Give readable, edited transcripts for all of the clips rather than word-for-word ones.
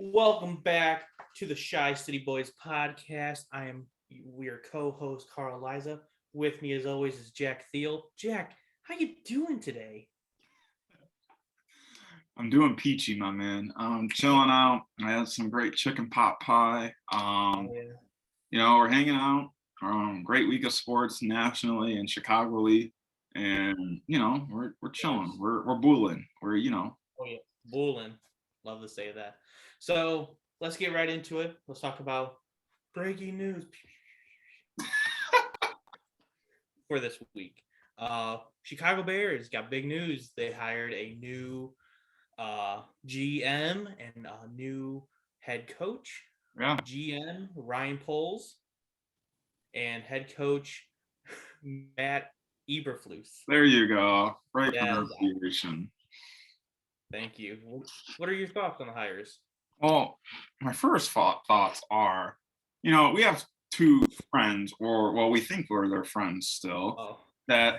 Welcome back to the Shy City Boys podcast. We are co-host Carl Liza. With me, as always, is Jack Thiel. Jack, how you doing today? I'm doing peachy, my man. I'm chilling out. I had some great chicken pot pie. Oh yeah. We're hanging out. Great week of sports nationally and Chicago League, and we're chilling. Yes. We're booling. Oh yeah. Bullin. Love to say that. So let's get right into it. Let's talk about breaking news for this week. Chicago Bears got big news. They hired a new GM and a new head coach. Yeah. GM Ryan Poles and head coach Matt Eberflus. There you go. Great Yeah, pronunciation. thank you. What are your thoughts on the hires? Well, my first thoughts are, we have two friends, or well, we think we're their friends still, Oh, that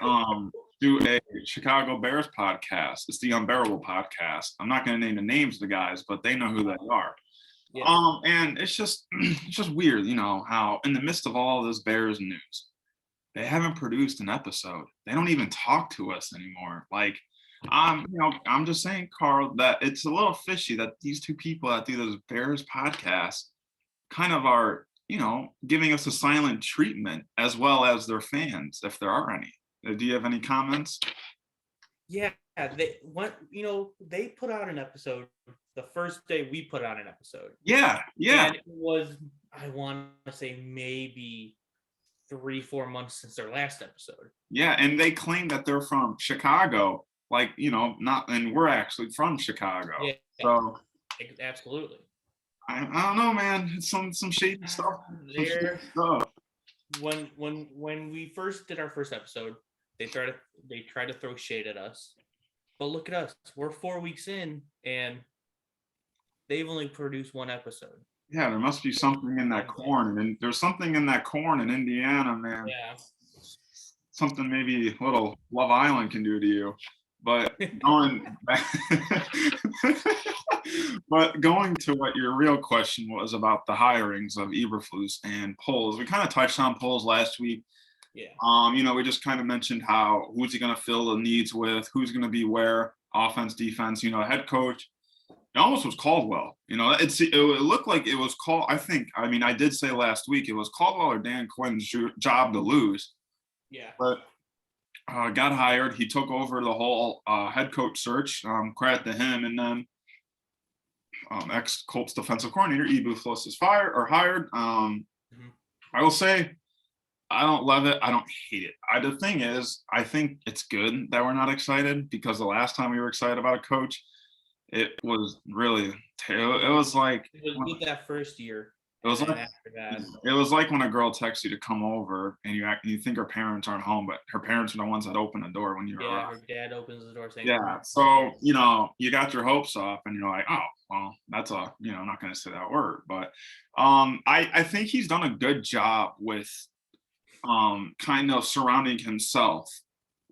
do a Chicago Bears podcast. It's the Unbearable podcast. I'm not going to name the names of the guys, but they know who they are. yeah, And it's just weird, how in the midst of all this Bears news, they haven't produced an episode. They don't even talk to us anymore. Like, I'm just saying, Carl, that it's a little fishy that these two people that do those Bears podcasts kind of are, giving us a silent treatment as well as their fans, if there are any. Do you have any comments? yeah. They put out an episode the first day we put out an episode. Yeah. And it was, I want to say, maybe 3-4 months since their last episode. Yeah, and they claim that they're from Chicago, like, not, and we're actually from Chicago. Yeah, so absolutely. I don't know, man. It's some shady stuff. When we first did our first episode, they tried to throw shade at us. But look at us. We're 4 weeks in and they've only produced one episode. Yeah, there must be something in that corn. And there's something in that corn in Indiana, man. Yeah. Something maybe little Love Island can do to you. But going back, but going to what your real question was about the hirings of Eberflus and Poles, we kind of touched on Poles last week. Yeah. We just kind of mentioned who's he going to fill the needs with, who's going to be where, offense, defense. Head coach. It almost was Caldwell. It looked like it was I did say last week it was Caldwell or Dan Quinn's job to lose. Yeah. But got hired. He took over the whole head coach search. Credit to him. And then ex-Colts defensive coordinator Eberflus is hired. I will say I don't love it. I don't hate it. The thing is, I think it's good that we're not excited because the last time we were excited about a coach, it was really it was like with that first year. It was like after that. It was like when a girl texts you to come over and you think her parents aren't home, but her parents are the ones that open the door when you're around. Her dad opens the door saying, yeah. So you got your hopes up and you're like, oh well, that's I'm not going to say that word, but I think he's done a good job with kind of surrounding himself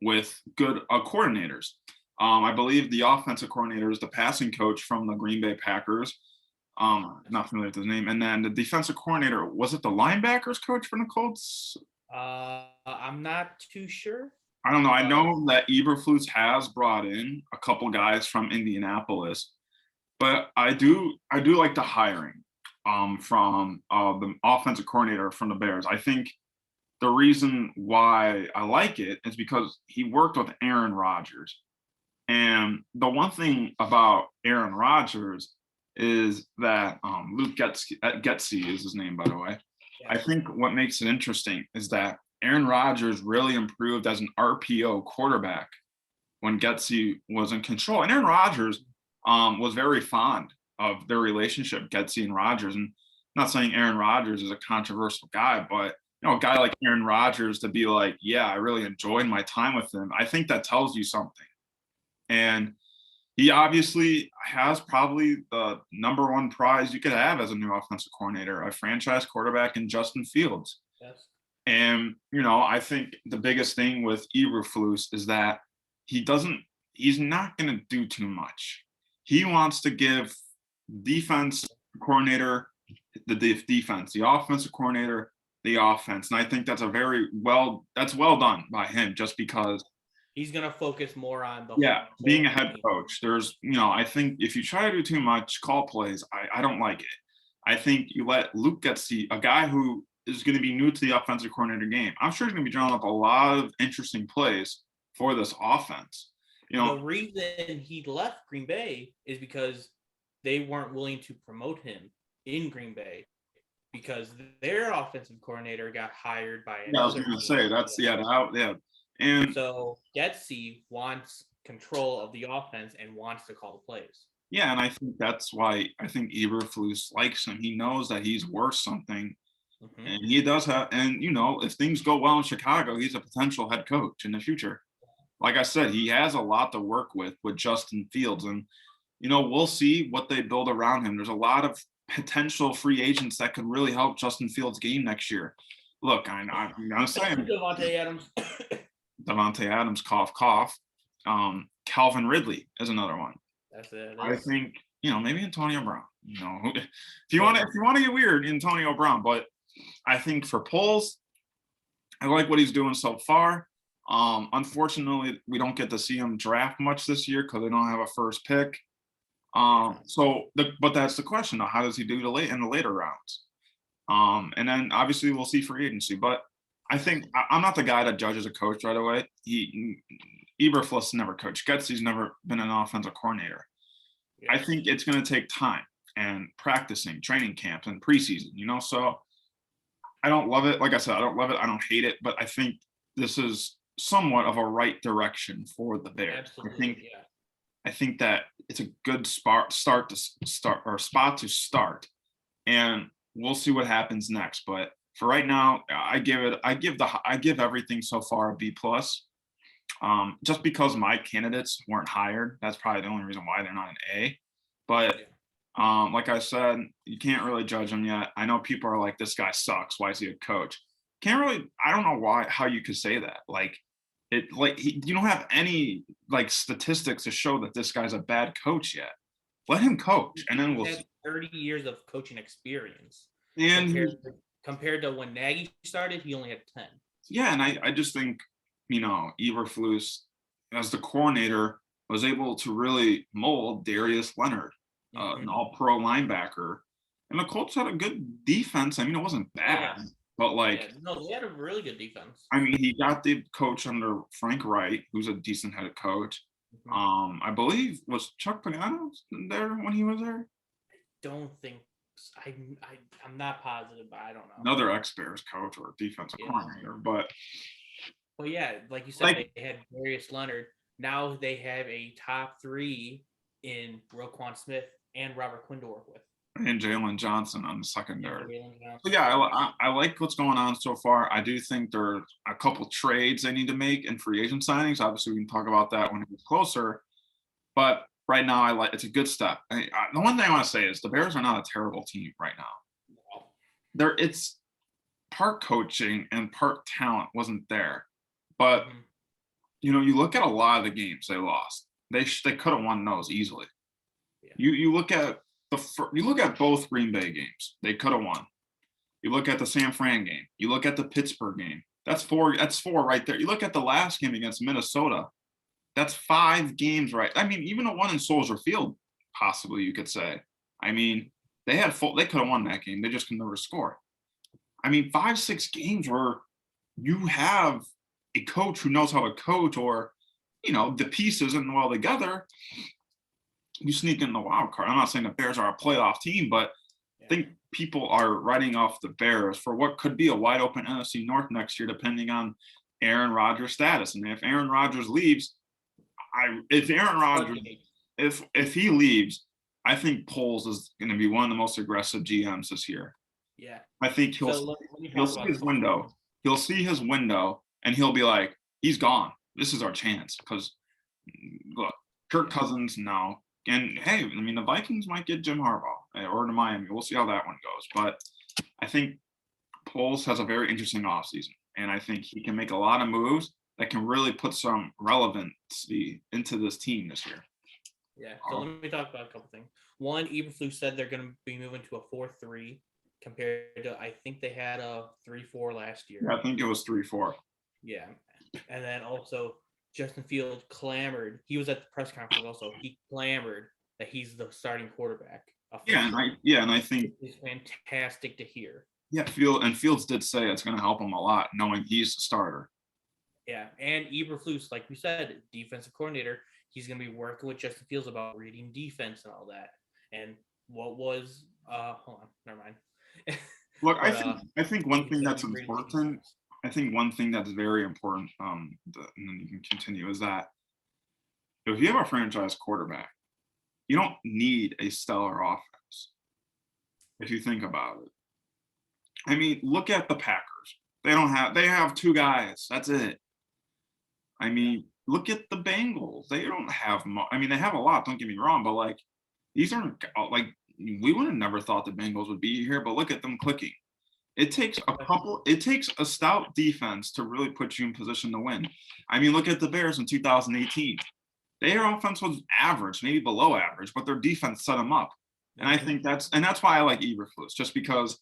with good coordinators. I believe the offensive coordinator is the passing coach from the Green Bay Packers. Not familiar with his name. And then the defensive coordinator, was it the linebackers coach for the Colts? I'm not too sure. I don't know. I know that Eberflus has brought in a couple guys from Indianapolis, but I do like the hiring from the offensive coordinator from the Bears. I think the reason why I like it is because he worked with Aaron Rodgers. And the one thing about Aaron Rodgers is that Luke Getsy is his name, by the way. Yeah. I think what makes it interesting is that Aaron Rodgers really improved as an RPO quarterback when Getsy was in control. And Aaron Rodgers was very fond of their relationship, Getsy and Rodgers. And I'm not saying Aaron Rodgers is a controversial guy, but a guy like Aaron Rodgers to be like, yeah, I really enjoyed my time with him. I think that tells you something. And he obviously has probably the number one prize you could have as a new offensive coordinator, a franchise quarterback in Justin Fields. Yes. And, I think the biggest thing with Eberflus is that he's not going to do too much. He wants to give defense coordinator, the defense, the offensive coordinator, the offense. And I think that's well done by him, just because he's gonna focus more on the being a whole head team. coach. There's, I think if you try to do too much call plays, I don't like it. I think you let Luke Getsy, a guy who is going to be new to the offensive coordinator game. I'm sure he's going to be drawing up a lot of interesting plays for this offense. The reason he left Green Bay is because they weren't willing to promote him in Green Bay because their offensive coordinator got hired by I was going to say that's and so Getsy wants control of the offense and wants to call the plays. Yeah, and I think that's why I think Eberflus likes him. He knows that he's worth something, and he does have. And if things go well in Chicago, he's a potential head coach in the future. Like I said, he has a lot to work with Justin Fields, and we'll see what they build around him. There's a lot of potential free agents that could really help Justin Fields' game next year. Look, I'm gonna say Devontae Adams, cough, cough. Calvin Ridley is another one. That's it. I think maybe Antonio Brown. If you want to get weird, Antonio Brown. But I think for Poles, I like what he's doing so far. Unfortunately, we don't get to see him draft much this year because they don't have a first pick. But that's the question though. How does he do in the later rounds? And then obviously we'll see free agency. But I think I'm not the guy that judges a coach right away. Eberflus never coached. Getsy's never been an offensive coordinator. Yeah. I think it's going to take time and practicing, training camps, and preseason. So I don't love it. Like I said, I don't love it. I don't hate it. But I think this is somewhat of a right direction for the Bears. Absolutely, I think that it's a good spot to start, and we'll see what happens next. But for right now, I give everything so far a B+. Just because my candidates weren't hired, that's probably the only reason why they're not an A. But like I said, you can't really judge them yet. I know people are like, this guy sucks. Why is he a coach? I don't know how you could say that. You don't have any statistics to show that this guy's a bad coach yet. Let him coach, and then we'll see. 30 years of coaching experience. And compared to when Nagy started, he only had 10. Yeah, and I just think, Eberflus, as the coordinator, was able to really mold Darius Leonard, an all-pro linebacker. And the Colts had a good defense. It wasn't bad. But they had a really good defense. He got the coach under Frank Wright, who's a decent head coach. I believe was Chuck Pagano there when he was there. I don't think I'm not positive, but I don't know. Another ex-Bears coach or defensive coordinator, but yeah, like you said, they had Darius Leonard. Now they have a top 3 in Roquan Smith and Robert Quinn to work with. And Jalen Johnson on the secondary. So yeah, I like what's going on so far. I do think there are a couple trades they need to make and free agent signings. Obviously, we can talk about that when it gets closer. But right now, it's a good step. The one thing I want to say is the Bears are not a terrible team right now. It's part coaching and part talent wasn't there. But you look at a lot of the games they lost. They could have won those easily. Yeah. You look at both Green Bay games. They could have won. You look at the San Fran game. You look at the Pittsburgh game. That's 4 right there. You look at the last game against Minnesota. That's 5 games right. Even a one in Soldier Field, possibly you could say. They could have won that game. They just can never score. 5-6 games where you have a coach who knows how to coach, or the pieces and well together, you sneak in the wild card. I'm not saying the Bears are a playoff team, but I think people are writing off the Bears for what could be a wide open NFC North next year, depending on Aaron Rodgers' status. And if Aaron Rodgers leaves, if he leaves, I think Poles is going to be one of the most aggressive GMs this year. Yeah, I think he'll see his window. He'll see his window, and he'll be like, he's gone. This is our chance. Because look, Kirk Cousins now. And hey, the Vikings might get Jim Harbaugh or to Miami. We'll see how that one goes. But I think Poles has a very interesting offseason. And I think he can make a lot of moves that can really put some relevancy into this team this year. Yeah. So let me talk about a couple things. One, Eberflus said they're going to be moving to a 4-3 compared to I think they had a 3-4 last year. Yeah, I think it was 3-4. Yeah. And then also Justin Field clamored. He was at the press conference also. He clamored that he's the starting quarterback. And I think it's fantastic to hear. Yeah, Fields did say it's going to help him a lot knowing he's the starter. Yeah, and Eberflus, like we said, defensive coordinator, he's going to be working with Justin Fields about reading defense and all that. And what was hold on, never mind. Look, I think one thing that's important. I think one thing that's very important, and then you can continue, is that if you have a franchise quarterback, you don't need a stellar offense. If you think about it, I mean, look at the Packers. They have two guys. That's it. I mean, look at the Bengals. They don't have I mean, they have a lot, don't get me wrong, but like these aren't like we would have never thought the Bengals would be here, but look at them clicking. It takes a stout defense to really put you in position to win. I mean, look at the Bears in 2018. Their offense was average, maybe below average, but their defense set them up. And I think that's why I like Eberflus, just because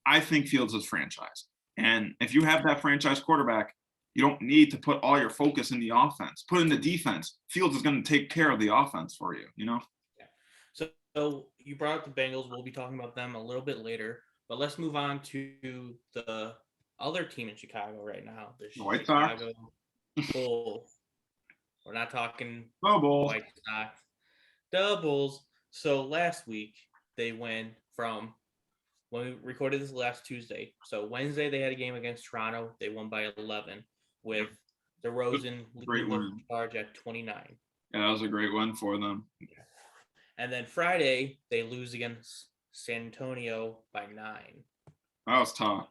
I think Fields is franchise. And if you have that franchise quarterback, you don't need to put all your focus in the offense. Put in the defense. Fields is going to take care of the offense for you, you know? Yeah. So you brought up the Bengals. We'll be talking about them a little bit later. But let's move on to the other team in Chicago right now, the White Sox. Chicago Bulls. We're not talking Bulls. White Sox. The Bulls. So last week, they went from when we recorded this last Tuesday. So Wednesday, they had a game against Toronto. They won by 11 with DeRozan leading the charge at 29. Yeah, that was a great win for them. And then Friday, they lose against San Antonio by 9. That was tough.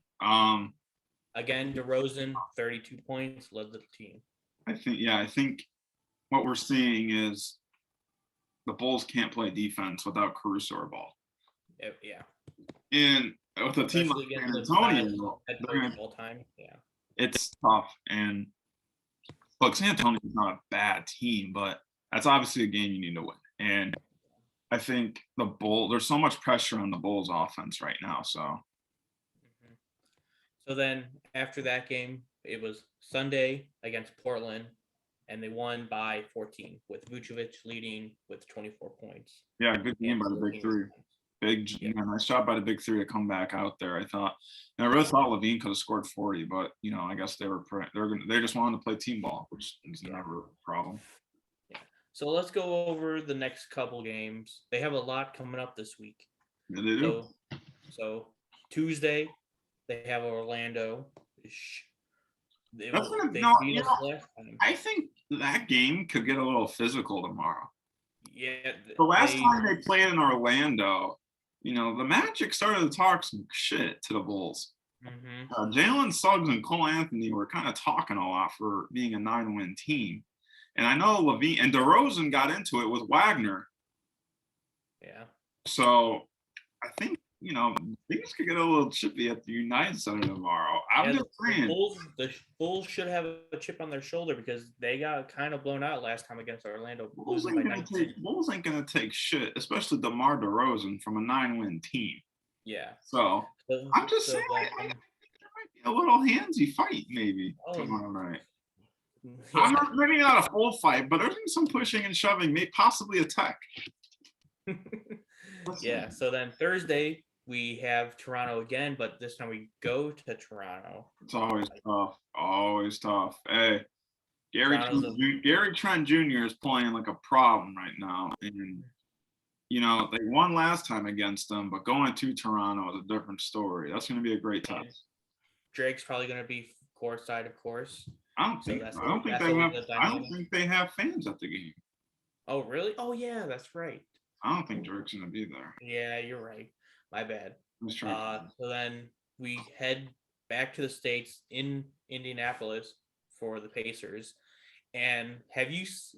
Again, DeRozan, 32 points, led the team. I think what we're seeing is the Bulls can't play defense without Caruso or Ball. Yeah. And with a team like San Antonio, all time, it's tough. And look, San Antonio is not a bad team, but that's obviously a game you need to win. And I think there's so much pressure on the Bulls offense right now. So then after that game, it was Sunday against Portland, and they won by 14 with Vucevic leading with 24 points. Yeah, good game by the Big Three. Nice job by the Big Three to come back out there. I really thought Levine could have scored 40, but I guess they just wanted to play team ball, which is never a problem. Yeah. So let's go over the next couple games. They have a lot coming up this week. Yeah, they do. So Tuesday, they have Orlando. I think that game could get a little physical tomorrow. Yeah. The last time they played in Orlando, the Magic started to talk some shit to the Bulls. Mm-hmm. Jalen Suggs and Cole Anthony were kind of talking a lot for being a 9-win team. And I know Levine and DeRozan got into it with Wagner. Yeah. So I think, things could get a little chippy at the United Center tomorrow. I'm just saying. The Bulls should have a chip on their shoulder because they got kind of blown out last time against Orlando. Bulls ain't going to take shit, especially DeMar DeRozan from a 9-win team. Yeah. So I'm just saying there might be a little handsy fight maybe tomorrow night. Yeah. Maybe not a full fight, but there's some pushing and shoving, maybe possibly a tech. Yeah. So then Thursday we have Toronto again, but this time we go to Toronto. It's always tough. Always tough. Hey, Gary Trent Jr. is playing like a problem right now, and they won last time against them, but going to Toronto is a different story. That's going to be a great test. Drake's probably going to be courtside, of course. I don't think they have fans at the game. Oh, really? Oh, yeah, that's right. I don't think Drake's going to be there. Yeah, you're right. My bad. So then we head back to the States in Indianapolis for the Pacers. And I just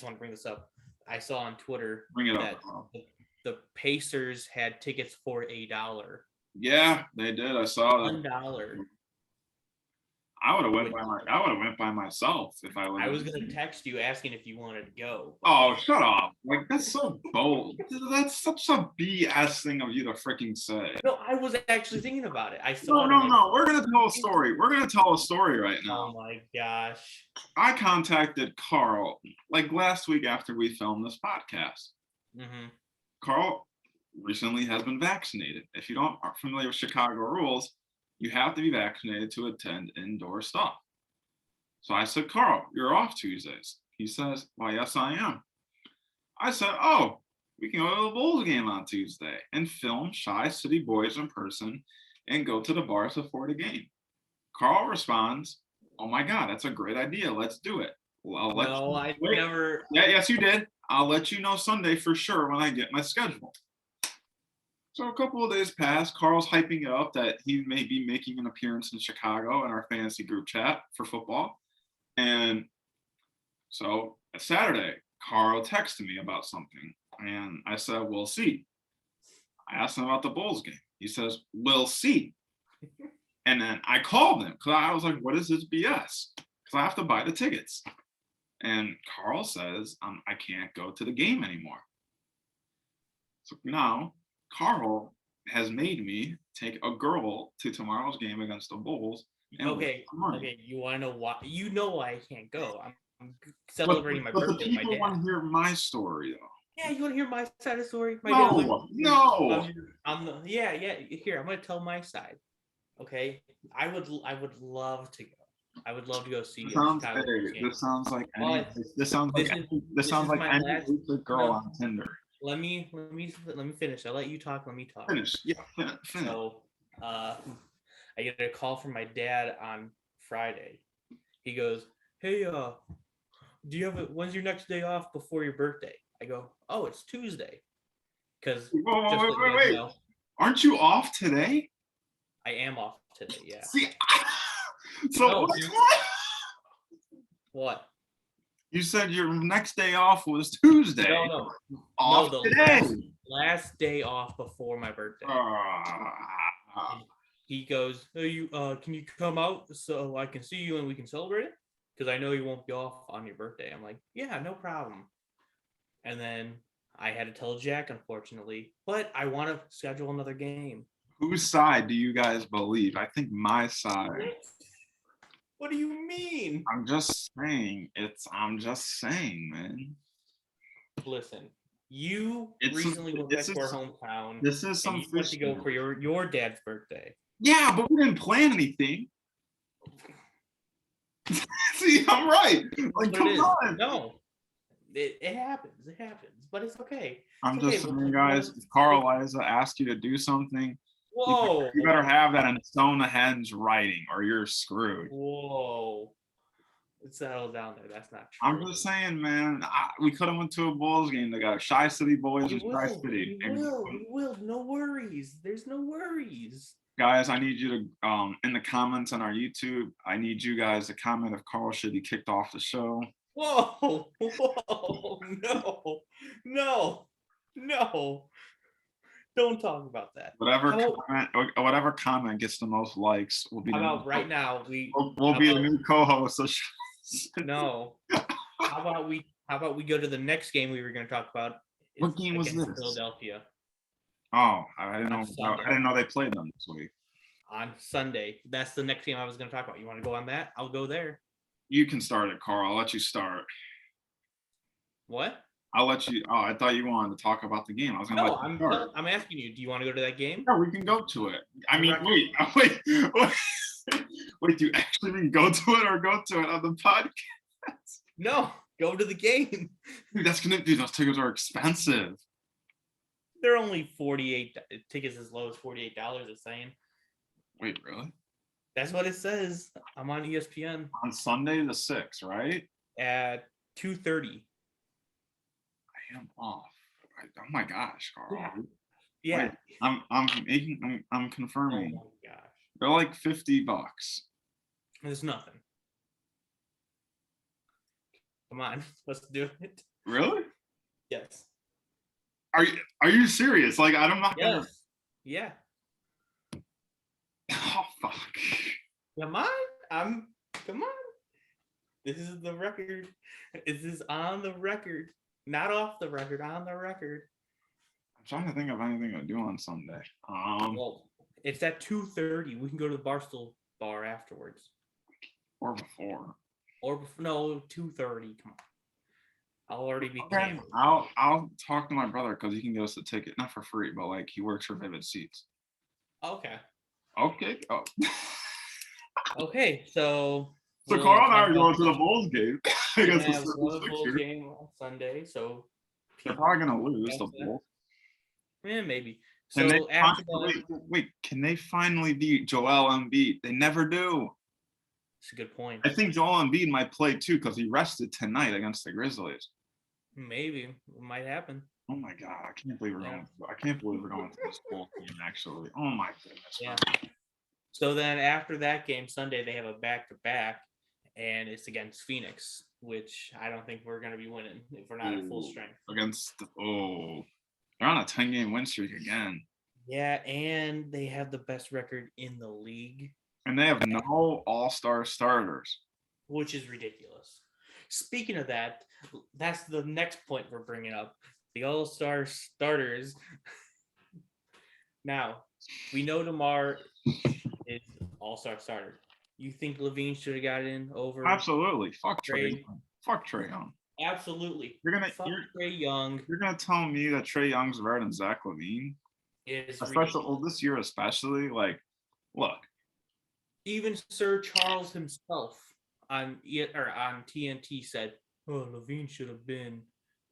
want to bring this up. I saw on Twitter that the Pacers had tickets for $1. Yeah, they did. I saw that. $1. I would have went by myself if I was. I was gonna text you asking if you wanted to go. Oh, shut up! Like that's so bold. That's such a BS thing of you to freaking say. No, I was actually thinking about it. I saw No, it. no. We're gonna tell a story. We're gonna tell a story right now. Oh my gosh. I contacted Carl like last week after we filmed this podcast. Mm-hmm. Carl recently has been vaccinated. If you aren't familiar with Chicago rules, you have to be vaccinated to attend indoor stuff. So I said, Carl, you're off Tuesdays. He says, well, yes, I am. I said, oh, we can go to the Bulls game on Tuesday and film Shy City Boys in person and go to the bars before the game. Carl responds, oh my God, that's a great idea. Let's do it. Well, I never. Yeah, yes, you did. I'll let you know Sunday for sure when I get my schedule. So a couple of days passed. Carl's hyping it up that he may be making an appearance in Chicago in our fantasy group chat for football. And so Saturday, Carl texted me about something. And I said, we'll see. I asked him about the Bulls game. He says, we'll see. And then I called him because I was like, what is this BS? Because I have to buy the tickets. And Carl says, I can't go to the game anymore. So now Carl has made me take a girl to tomorrow's game against the Bulls. Okay. You want to know why? You know why I can't go. I'm celebrating my birthday with my dad. People want to hear my story, though. Yeah, you want to hear my side of the story? No. Yeah. Here, I'm going to tell my side. Okay, I would love to go. I would love to go see. This sounds like any girl on Tinder. Let me finish. I'll let you talk. Let me talk. Finish. So, I get a call from my dad on Friday. He goes, "Hey, do you have when's your next day off before your birthday?" I go, "Oh, it's Tuesday." Because wait. Aren't you off today? I am off today. Yeah. See, so no, what? You said your next day off was Tuesday. No. Off today. Last day off before my birthday. He goes, "Hey, can you come out so I can see you and we can celebrate it? Because I know you won't be off on your birthday." I'm like, "Yeah, no problem." And then I had to tell Jack, unfortunately, but I want to schedule another game. Whose side do you guys believe? I think my side. What do you mean? I'm just saying, man. Listen, you recently went back to our hometown. This is some you went to go for your dad's birthday. Yeah, but we didn't plan anything. See, I'm right. Like, come on. No, it happens. It happens, but it's okay. I'm just saying, guys. If Carl Liza asked you to do something, whoa, you better have that in stone ahead's writing, or you're screwed. Whoa, settle down there. That's not true. I'm just saying, man. We could have went to a Bulls game. They got Shy City Boys and Shy City. We will. No worries. There's no worries. Guys, I need you to in the comments on our YouTube. I need you guys to comment if Carl should be kicked off the show. Whoa, no. Don't talk about that. Whatever comment gets the most likes will be. Right now we'll be a new co-host. No. How about we go to the next game we were going to talk about? What game was this? Philadelphia. Oh, I didn't know they played them this week. On Sunday. That's the next game I was going to talk about. You want to go on that? I'll go there. You can start it, Carl. I'll let you start. What? I'll let you. Oh, I thought you wanted to talk about the game. I was going to let you start. I'm asking you. Do you want to go to that game? Yeah, we can go to it. I mean, wait. Wait, do you actually mean go to it or go to it on the podcast? No, go to the game. Dude, those tickets are expensive. They're only $48. Tickets as low as $48. It's saying. Wait, really? That's what it says. I'm on ESPN. On Sunday the 6th, right? At 2:30. I am off. Oh my gosh, Carl. Yeah. Wait, I'm confirming. Oh my gosh. They're like $50. There's nothing. Come on, let's do it. Really? Yes. Are you serious? Like, I'm not gonna. Yeah. Oh fuck. Come on. Come on. This is the record. This is on the record. Not off the record, on the record. I'm trying to think of anything to do on Sunday. Well, it's at 2:30. We can go to the Barstool bar afterwards. Or before. Or no, 2:30. Come on. I'll already be Okay, camping. I'll talk to my brother because he can get us a ticket, not for free, but like he works for Vivid Seats. Okay. Okay. Oh. Okay, so Carl and I are going to the Bulls game against the Bulls 76ers. game on Sunday, so They're probably gonna lose the Bulls. Yeah, maybe. So So after that, wait, can they finally beat Joel Embiid? They never do. That's a good point. I think Joel Embiid might play too because he rested tonight against the Grizzlies. Maybe it might happen. Oh my god, I can't believe we're going. I can't believe we're going to this Bulls game. Actually, oh my goodness. Yeah. So then after that game Sunday, they have a back-to-back, and it's against Phoenix, which I don't think we're going to be winning if we're not at full strength. They're on a 10-game win streak again. Yeah, and they have the best record in the league. And they have no all-star starters. Which is ridiculous. Speaking of that, that's the next point we're bringing up. The all-star starters. Now, we know DeMar is all-star starter. You think Levine should have got in over? Absolutely. Fuck Trae. Fuck Trae Young. Absolutely. Fuck Trae Young. You're gonna tell me that Trae Young's better than Zach LaVine? This year especially. Like, look. Even Sir Charles himself on TNT said, "Oh, LaVine should have been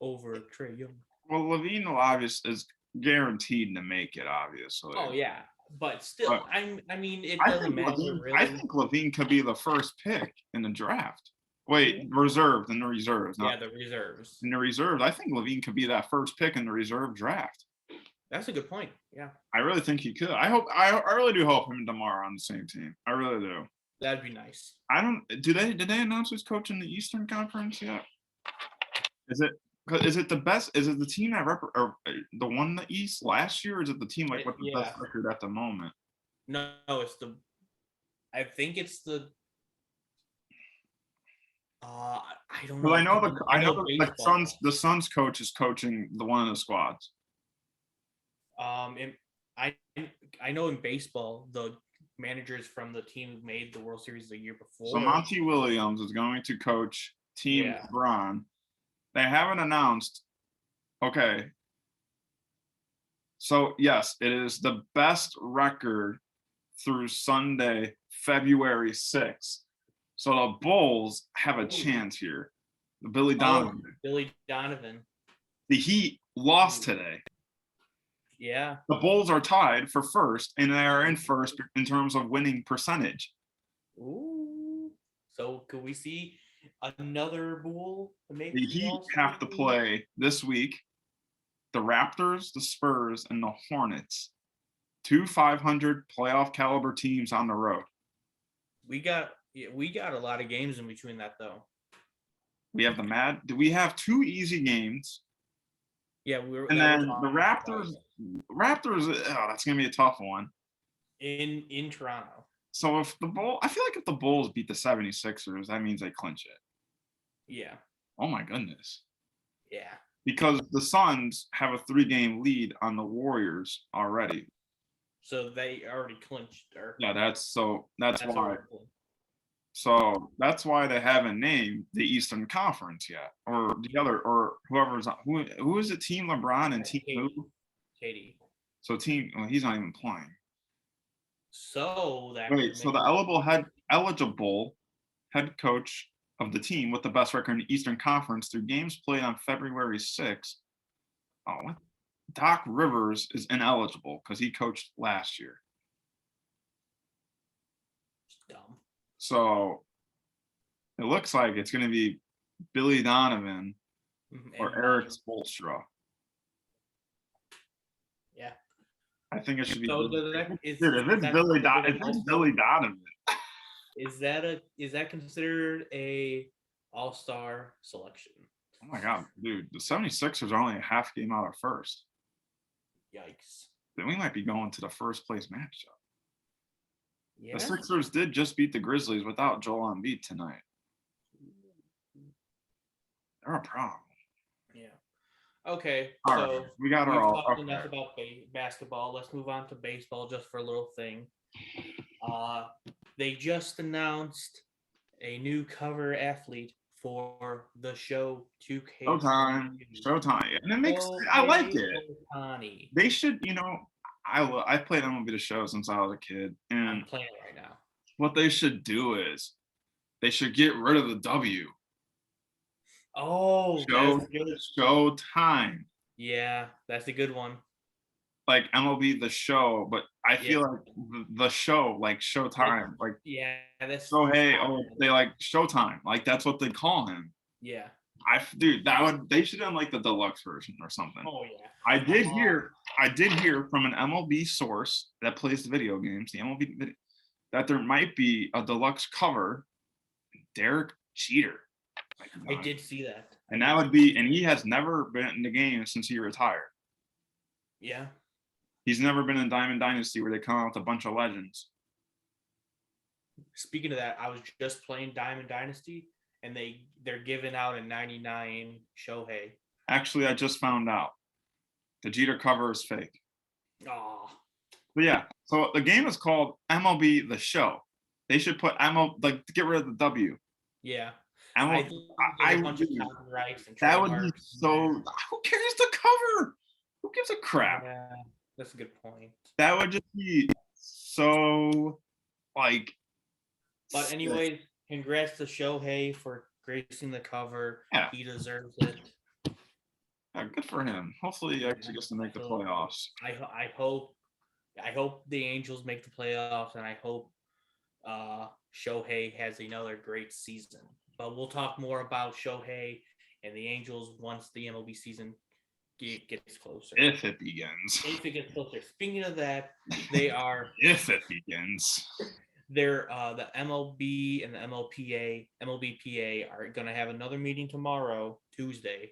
over Trae Young." Well, LaVine obviously is guaranteed to make it. Obviously. Oh yeah, but still, I mean, it doesn't matter. Really. I think LaVine could be the first pick in the draft. Wait, reserved in the reserves. Yeah, the reserves. In the reserves, I think LaVine could be that first pick in the reserve draft. That's a good point. Yeah. I really think he could. I really do hope him and DeMar are on the same team. I really do. That'd be nice. Did they announce who's coaching the Eastern Conference yet? Is it the best? Is it the team that or the one in the East last year, or is it the team with the best record at the moment? No, I think it's the I don't know. I know the Suns coach is coaching the one of the squads. I know in baseball, the managers from the team who made the World Series the year before. So Monty Williams is going to coach Team LeBron. They haven't announced. Okay. So yes, it is the best record through Sunday, February 6th. So the Bulls have a chance here. Billy Donovan. The Heat lost today. Yeah. The Bulls are tied for first, and they are in first in terms of winning percentage. Ooh. So could we see another Bull? The Heat have to play this week the Raptors, the Spurs, and the Hornets. 2 500 playoff caliber teams on the road. We got a lot of games in between that, though. We have 2 easy games. Yeah, and then the Raptors. That's gonna be a tough one. In Toronto. So I feel like if the Bulls beat the 76ers, that means they clinch it. Yeah. Oh my goodness. Yeah. Because the Suns have a 3-game lead on the Warriors already. So they already clinched. That's why. So that's why they haven't named the Eastern Conference yet, or the other, or whoever's who is the team LeBron and team who? KD. So he's not even playing. So the eligible head coach of the team with the best record in the Eastern Conference through games played on February 6th. Oh, what? Doc Rivers is ineligible because he coached last year. Dumb. So it looks like it's going to be Billy Donovan or Eric Spoelstra. Yeah. I think it should be. If it's Billy Donovan. Is that considered a all-star selection? Oh my God, dude. The 76ers are only a half game out of first. Yikes. Then we might be going to the first place matchup. Yeah. The Sixers did just beat the Grizzlies without Joel Embiid tonight. They're a problem. Yeah. Okay. All So right, we got we've our all. talked Okay. enough about basketball. Let's move on to baseball just for a little thing. They just announced a new cover athlete for the show 2K. Showtime, and it makes I like it. Ohtani. They should, I've played MLB The Show since I was a kid, I'm and playing it right now. what they should do is they should get rid of the W. Oh, that's good. Showtime. Yeah, that's a good one. Like MLB The Show, but I feel like the show, like Showtime, like yeah, that's so hey, they like Showtime, like that's what they call him. Yeah. Dude, they should have like the deluxe version or something. Oh yeah. I did hear from an MLB source that plays the video games, the MLB video, that there might be a deluxe cover, Derek Jeter. I did see that. And that would be, and he has never been in the game since he retired. Yeah. He's never been in Diamond Dynasty where they come out with a bunch of legends. Speaking of that, I was just playing Diamond Dynasty, and they're giving out a 99 Shohei. Actually, I just found out the Jeter cover is fake. Oh. But yeah, so the game is called MLB The Show. They should put to get rid of the W. Yeah. I bunch of copyrights and that would be so. Who cares the cover? Who gives a crap? Yeah, that's a good point. That would just be so like. But anyways, congrats to Shohei for gracing the cover. Yeah. He deserves it. Yeah, good for him. Hopefully, he actually gets to make the playoffs. I hope the Angels make the playoffs, and I hope Shohei has another great season. But we'll talk more about Shohei and the Angels once the MLB season gets closer. If it begins. If it gets closer. Speaking of that, they are. If it begins. They're the MLB and the MLBPA are going to have another meeting tomorrow, Tuesday,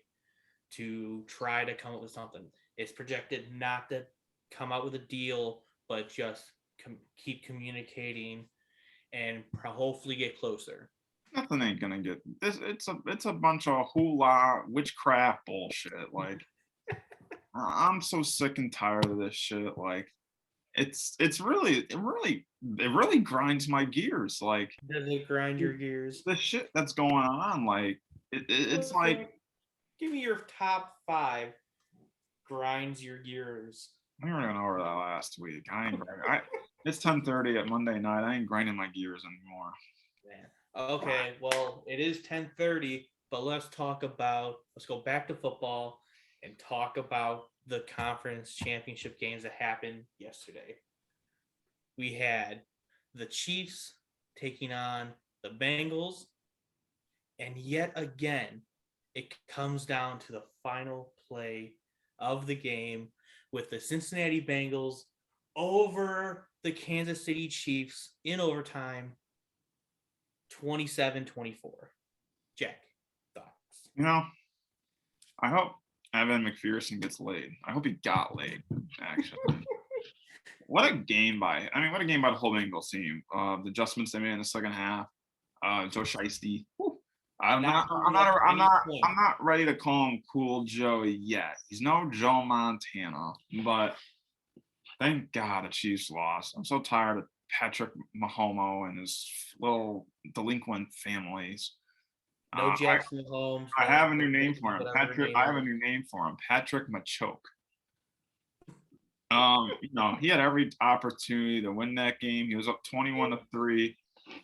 to try to come up with something. It's projected not to come out with a deal, but just keep communicating and hopefully get closer. Nothing ain't gonna get this. It's a bunch of hula witchcraft bullshit. Like, I'm so sick and tired of this shit. Like, it really grinds my gears. Like, does it grind your gears? The shit that's going on, like, it's like. Give me your top 5 grinds your gears. We were going over that last week. It's 10:30 at Monday night. I ain't grinding my gears anymore. Man. Okay, well, it is 10:30, but let's go back to football and talk about the conference championship games that happened yesterday. We had the Chiefs taking on the Bengals, and yet again, it comes down to the final play of the game with the Cincinnati Bengals over the Kansas City Chiefs in overtime, 27-24. Jack, thoughts? I hope Evan McPherson gets laid. I hope he got laid, actually. What a game by the whole Bengals team. The adjustments they made in the second half. Joe Shiesty. I'm not ready to call him Cool Joe yet. He's no Joe Montana, but thank God the Chiefs lost. I'm so tired of Patrick Mahomes and his little delinquent families. No Jackson Mahomes. I have a new name for him. Patrick Machoke. He had every opportunity to win that game. He was up 21-3.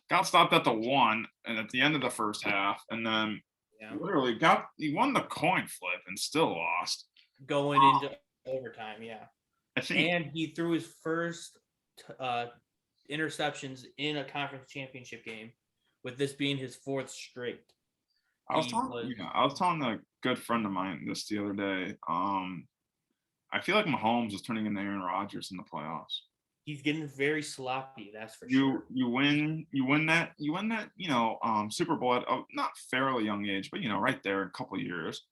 Got stopped at the 1 and at the end of the first half, and then literally he won the coin flip and still lost. Going into overtime, yeah. And he threw his first interceptions in a conference championship game, with this being his 4th straight. I was telling a good friend of mine this the other day. I feel like Mahomes is turning into Aaron Rodgers in the playoffs. He's getting very sloppy, that's for sure. You win that Super Bowl at a not fairly young age, but right there in a couple of years.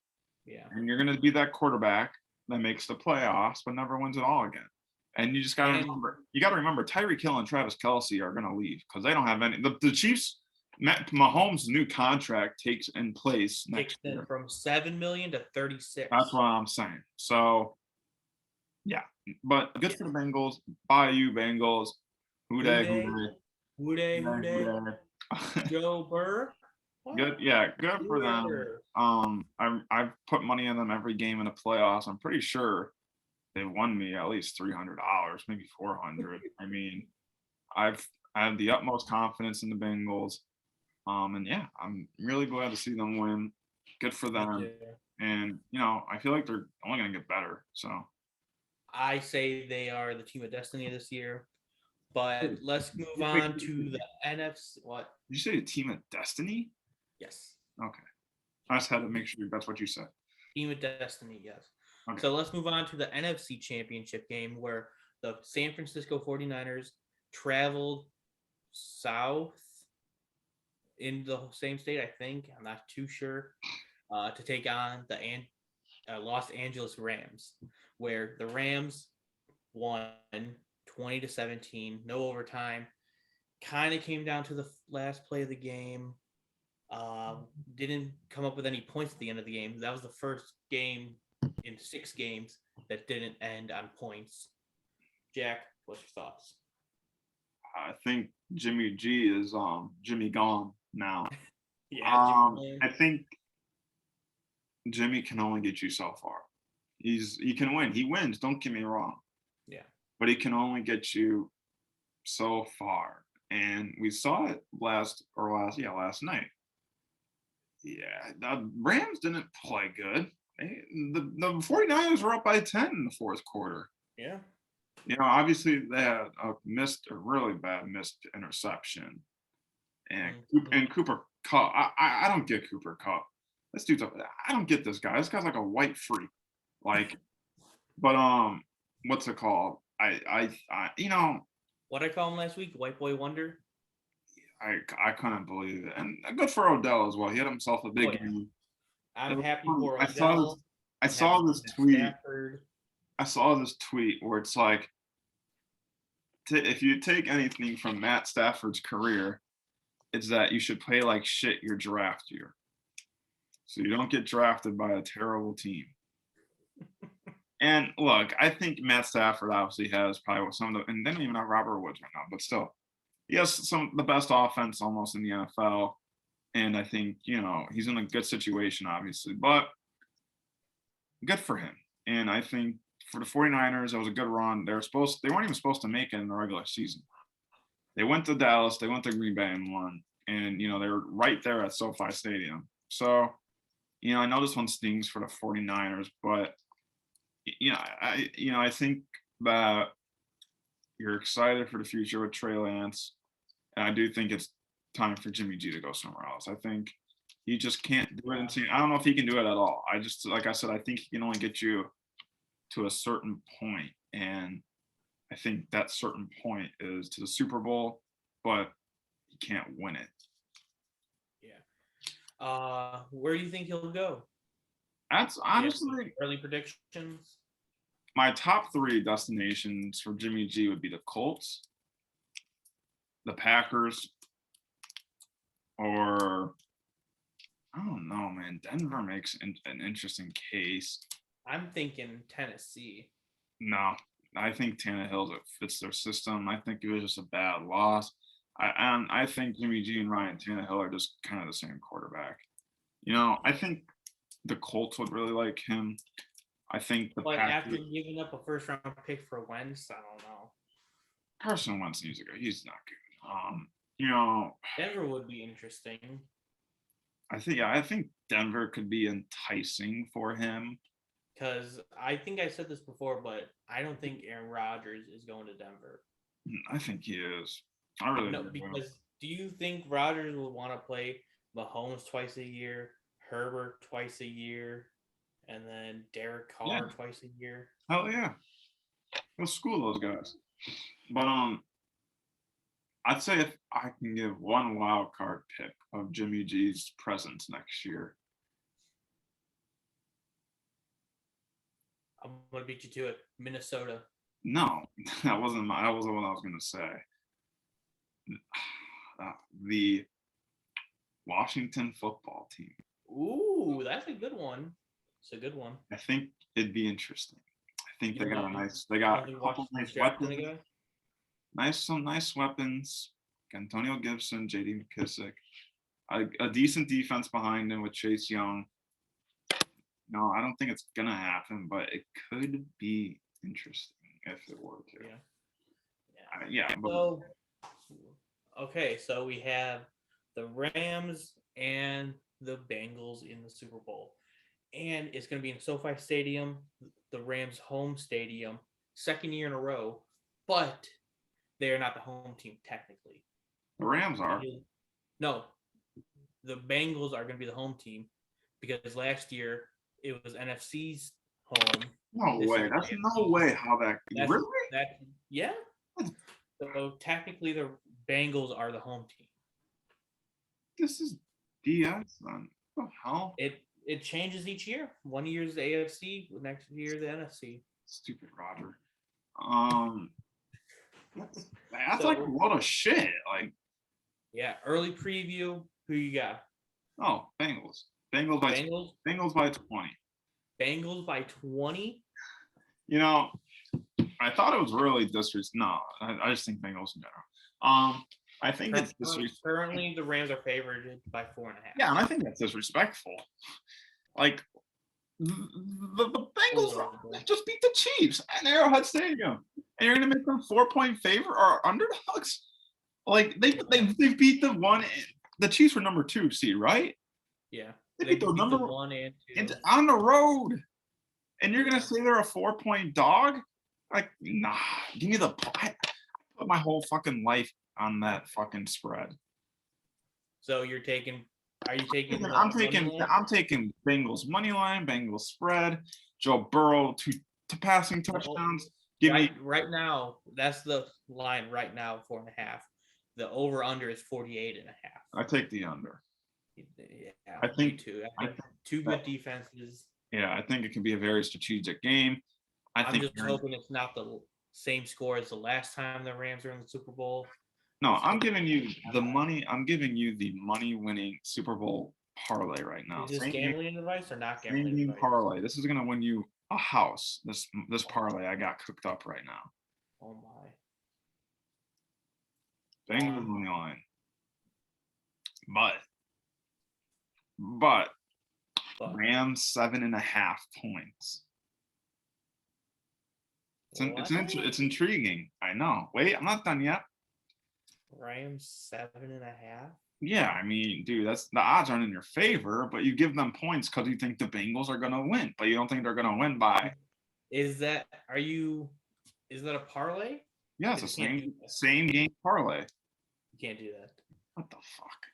Yeah. And you're gonna be that quarterback that makes the playoffs but never wins it all again. And you just got to And remember, Tyreek Hill and Travis Kelce are going to leave because they don't have any. The Chiefs, Mahomes' new contract takes in place next year. from 7 million to 36. That's what I'm saying. So, yeah, but good for the Bengals. Bye, you Bengals. Who dey? Who dey? Joe Burr. Good, yeah, good for them. I've put money on them every game in the playoffs. I'm pretty sure they won me at least $300, maybe $400. I mean, I have the utmost confidence in the Bengals. And yeah, I'm really glad to see them win. Good for them. And I feel like they're only gonna get better. So I say they are the team of destiny this year. But let's move on to the NFC. What? Did you say a team of destiny? Yes. Okay. I just had to make sure that's what you said. Team of destiny, yes. Okay. So let's move on to the NFC Championship game where the San Francisco 49ers traveled south in the same state, I think. I'm not too sure. To take on the Los Angeles Rams, where the Rams won 20-17, no overtime. Kind of came down to the last play of the game. Didn't come up with any points at the end of the game. That was the first game in 6 games that didn't end on points. Jack, what's your thoughts? I think Jimmy G is Jimmy gone now. Yeah, I think Jimmy can only get you so far. He can win. He wins. Don't get me wrong. Yeah. But he can only get you so far, and we saw it last night. Yeah, the Rams didn't play good. The 49ers were up by 10 in the fourth quarter. Yeah. Obviously they had a really bad missed interception, and Cooper Kupp. I don't get Cooper Kupp. This dude's up. I don't get this guy. This guy's like a white freak. But what's it called? What I call him last week, White Boy Wonder. I couldn't believe it, and good for Odell as well. He had himself a big game. I'm happy for Odell. I saw this tweet. I saw this tweet where it's like, if you take anything from Matt Stafford's career, it's that you should play like shit your draft year, so you don't get drafted by a terrible team. And look, I think Matt Stafford obviously has probably some of the, and they don't even have Robert Woods right now, but still, he has the best offense almost in the NFL. And I think, he's in a good situation, obviously, but good for him. And I think for the 49ers, it was a good run. They weren't even supposed to make it in the regular season. They went to Dallas, they went to Green Bay and won. And, they were right there at SoFi Stadium. So, I know this one stings for the 49ers, but I think that you're excited for the future with Trey Lance, and I do think it's time for Jimmy G to go somewhere else. I think he just can't do it. I don't know if he can do it at all. Like I said, I think he can only get you to a certain point, and I think that certain point is to the Super Bowl, but he can't win it. Yeah. Where do you think he'll go? That's honestly early predictions. My top 3 destinations for Jimmy G would be the Colts, the Packers, or I don't know, man. Denver makes an interesting case. I'm thinking Tennessee. No, I think Tannehill fits their system. I think it was just a bad loss. I think Jimmy G and Ryan Tannehill are just kind of the same quarterback. I think the Colts would really like him. I think but after giving up a first round pick for Wentz, I don't know. Carson Wentz needs to go. He's not good. Denver would be interesting. I think Denver could be enticing for him. Because I think I said this before, but I don't think Aaron Rodgers is going to Denver. I think he is. I really do. Because do you think Rodgers will want to play Mahomes twice a year, Herbert twice a year, and then Derek Carr twice a year? Hell yeah. Let's school those guys. But I'd say if I can give one wild card pick of Jimmy G's presence next year. I'm gonna beat you to it. Minnesota. No, that wasn't what I was gonna say. The Washington football team. Ooh, that's a good one. It's a good one. I think it'd be interesting. I think You they got don't they got a think couple Washington's nice drafting a weapons. guy? Some nice weapons. Antonio Gibson, J.D. McKissick, a decent defense behind him with Chase Young. No, I don't think it's gonna happen, but it could be interesting if it were to. Yeah, but So, okay, so we have the Rams and the Bengals in the Super Bowl. And it's going to be in SoFi Stadium, the Rams' home stadium, second year in a row. But they are not the home team, technically. the Rams are. No, the Bengals are going to be the home team because last year it was NFC's home. No way. That's no way how that. Really? Yeah. So technically, the Bengals are the home team. This is BS, then. What the hell? It changes each year. 1 year is the AFC, next year the NFC. Stupid Roger. That's like a lot of shit. Like, yeah, early preview. Who you got? Oh, Bengals. Bengals by 20. Bengals by 20. You know, I thought it was really disrespectful. No, I just think Bengals in general. I think it's disrespectful. Currently, the Rams are favored by 4.5. Yeah, and I think that's disrespectful. Like the Bengals just beat the Chiefs at Arrowhead Stadium, and you're gonna make them 4-point favorite or underdogs? Like they beat the Chiefs were number 2 seed, right? Yeah, they beat the number 1 and 2 on the road, and you're gonna say they're a 4-point dog? Like, nah, give me the. I put my whole fucking life on that fucking spread. So you're taking. Are you taking? I'm taking Bengals money line, Bengals spread, Joe Burrow to passing touchdowns. Right now, that's the line right now, 4.5. The over under is 48.5. I take the under. Yeah, I think too. I think two good defenses. Yeah, I think it can be a very strategic game. I'm just hoping it's not the same score as the last time the Rams were in the Super Bowl. No, I'm giving you the money. I'm giving you the money-winning Super Bowl parlay right now. Is this gambling advice or not gambling advice? Parlay. This is gonna win you a house. This parlay I got cooked up right now. Oh my! Bengals money line. But Rams 7.5 points. It's intriguing. I know. Wait, I'm not done yet. Rams 7.5. Yeah, I mean, dude, the odds aren't in your favor, but you give them points because you think the Bengals are gonna win, but you don't think they're gonna win by. Is that a parlay? Yeah, it's the same game parlay. You can't do that. What the fuck?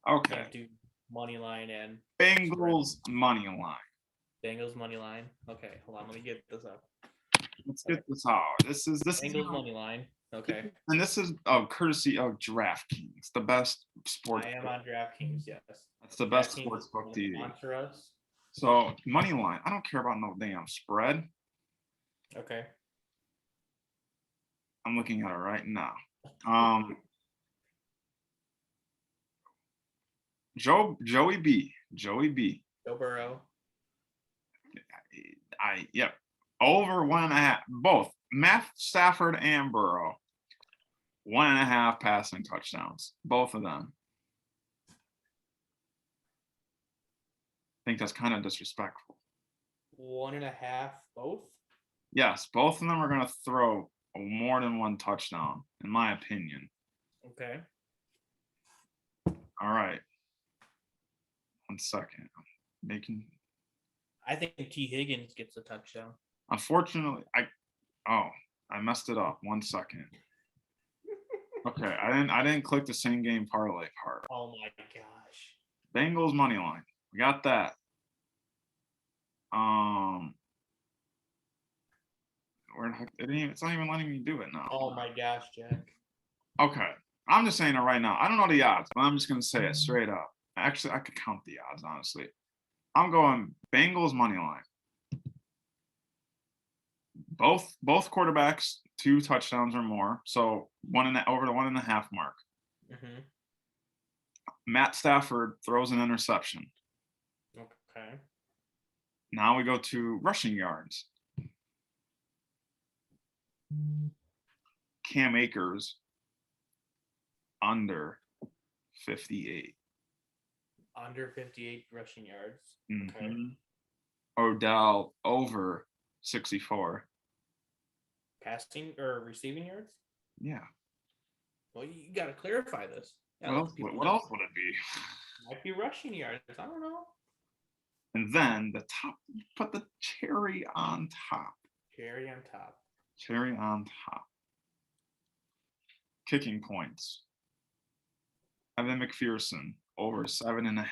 Okay. You can't do money line and Bengals money line. Bengals money line. Okay, hold on. Let me get this up. Let's get this out. This Bengals money line. Okay. And this is courtesy of DraftKings, the best sports. I am on DraftKings. Yes. That's the best sports book TV. Sponsor us. So money line. I don't care about no damn spread. Okay. I'm looking at it right now. Joey B. Joe Burrow. Over 1.5. Both Matt Stafford and Burrow. 1.5 passing touchdowns. Both of them. I think that's kind of disrespectful. 1.5 both? Yes, both of them are going to throw more than one touchdown, in my opinion. Okay. All right. 1 second. I think T. Higgins gets a touchdown. Unfortunately, I messed it up. 1 second. Okay, I didn't click the same game parlay part. Oh my gosh. Bengals money line. We got that. It's not even letting me do it now. Oh my gosh, Jack. Okay. I'm just saying it right now. I don't know the odds, but I'm just gonna say it straight up. Actually, I could count the odds, honestly. I'm going Bengals money line. Both quarterbacks 2 touchdowns or more, so over the 1.5 mark. Mm-hmm. Matt Stafford throws an interception. Okay. Now we go to rushing yards. Cam Akers under 58. Under 58 rushing yards. Okay. Mm-hmm. Odell over 64. Passing or receiving yards? Yeah. Well, you got to clarify this. Yeah, What else would it be? Might be rushing yards. I don't know. And then put the cherry on top. Cherry on top. Cherry on top. Kicking points. Evan McPherson over 7.5.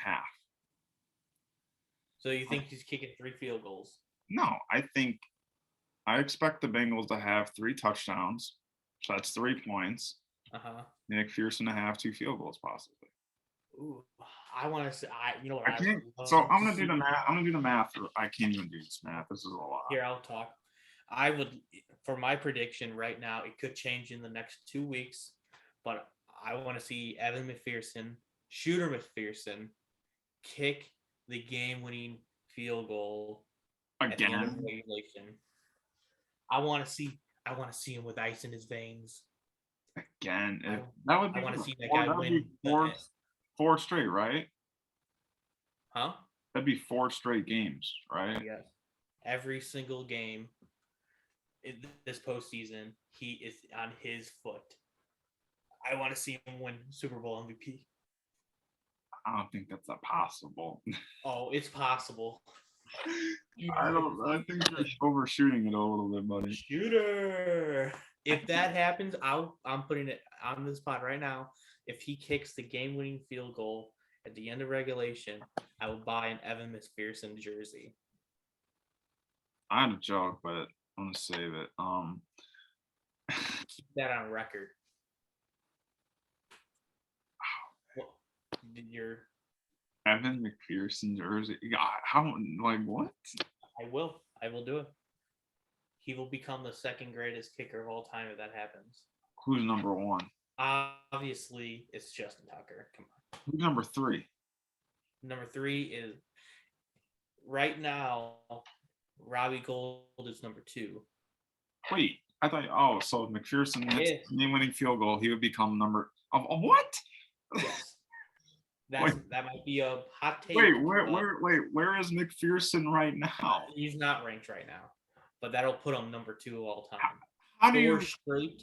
So you think he's kicking 3 field goals? No, I expect the Bengals to have 3 touchdowns. So that's 3 points. Uh-huh. McPherson to have 2 field goals possibly. Ooh, I want to say, you know what? I can't. So I'm gonna do the math. I'm gonna do the math. I can't even do this math. This is a lot. Here, I'll talk. I would, for my prediction right now, it could change in the next 2 weeks, but I want to see Evan McPherson, Shooter McPherson, kick the game-winning field goal at the end of Again. regulation. I want to see him with ice in his veins. Again, that would be. I want to see that guy win. 4 straight, right? Huh? That'd be 4 straight games, right? Yes. Every single game in this postseason, he is on his foot. I want to see him win Super Bowl MVP. I don't think that's possible. Oh, it's possible. I think you're overshooting it a little bit, buddy. Shooter. If that happens, I'm putting it on the spot right now. If he kicks the game-winning field goal at the end of regulation, I will buy an Evan McPherson jersey. I had a joke, but I'm gonna save it. Keep that on record. Well, did your Evan McPherson jersey? How? Like what? I will do it. He will become the second greatest kicker of all time if that happens. Who's number 1? Obviously, it's Justin Tucker. Come on. Who's number 3? Number 3 is right now. Robbie Gold is number 2. Wait, I thought. Oh, so McPherson hits game-winning field goal. He would become number. What? Yes. That might be a hot take. Wait, where is McPherson right now? He's not ranked right now, but that'll put him number 2 of all time. How do you straight?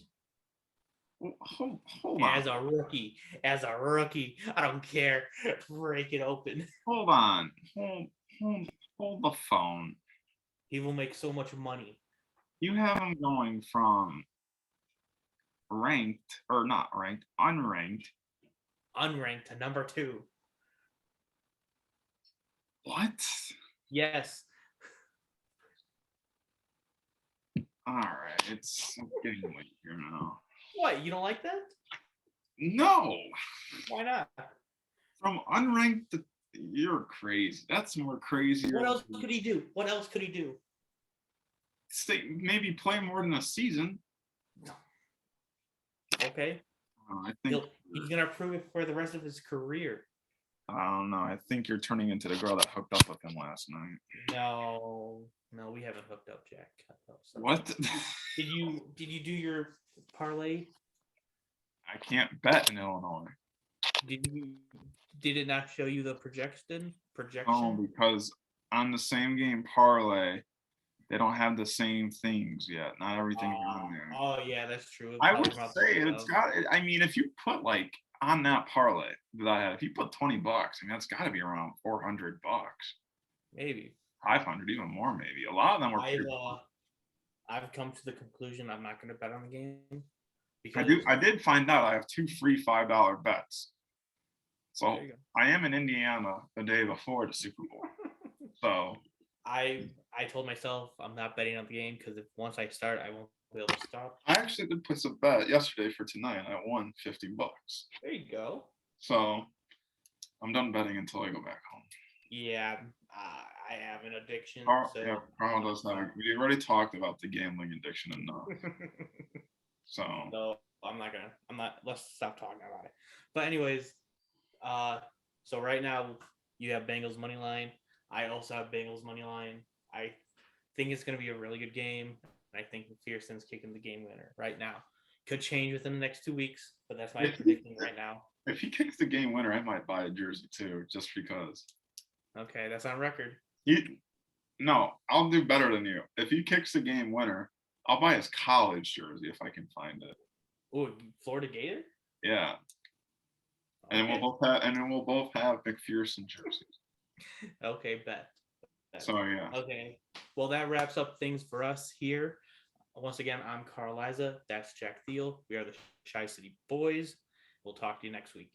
Hold on. As a rookie, I don't care. Break it open. Hold on. Hold the phone. He will make so much money. You have him going from ranked or not ranked, unranked to number 2. What? Yes. All right, it's getting late here now. What? You don't like that? No. Why not? From unranked to, you're crazy. That's more crazy. What else could he do? Maybe play more than a season. Okay. I think he's gonna prove it for the rest of his career. I don't know. I think you're turning into the girl that hooked up with him last night. No, we haven't hooked up, Jack. What? Did you do your parlay? I can't bet in Illinois. Did it not show you the projection? No, because on the same game parlay, they don't have the same things yet. Not everything's on there. Oh yeah, that's true. I would say it's got. I mean, if you put like on that parlay that I had, if you put $20, I mean that's got to be around $400. Maybe 500, even more. Maybe a lot of them were. I've come to the conclusion I'm not going to bet on the game. Because I did find out I have 2 free $5 bets. So I am in Indiana the day before the Super Bowl. So I told myself I'm not betting on the game because if once I start, I won't be able to stop. I actually did put some bet yesterday for tonight. I won $50. There you go. So I'm done betting until I go back home. Yeah, I have an addiction. Carl, So yeah, Carl does have. We already talked about the gambling addiction enough. So no, I'm not. Let's stop talking about it. But anyways, so right now you have Bengals money line. I also have Bengals money line. I think it's going to be a really good game. I think McPherson's kicking the game winner right now. Could change within the next 2 weeks, but that's my prediction right now. if he kicks the game winner, I might buy a jersey too, just because. Okay, that's on record. No, I'll do better than you. If he kicks the game winner, I'll buy his college jersey if I can find it. Oh, Florida Gator? Yeah. And Okay. we'll both have McPherson jerseys. Okay, bet. So yeah. Okay. Well, that wraps up things for us here. Once again, I'm Carl Liza. That's Jack Thiel. We are the Shy City Boys. We'll talk to you next week.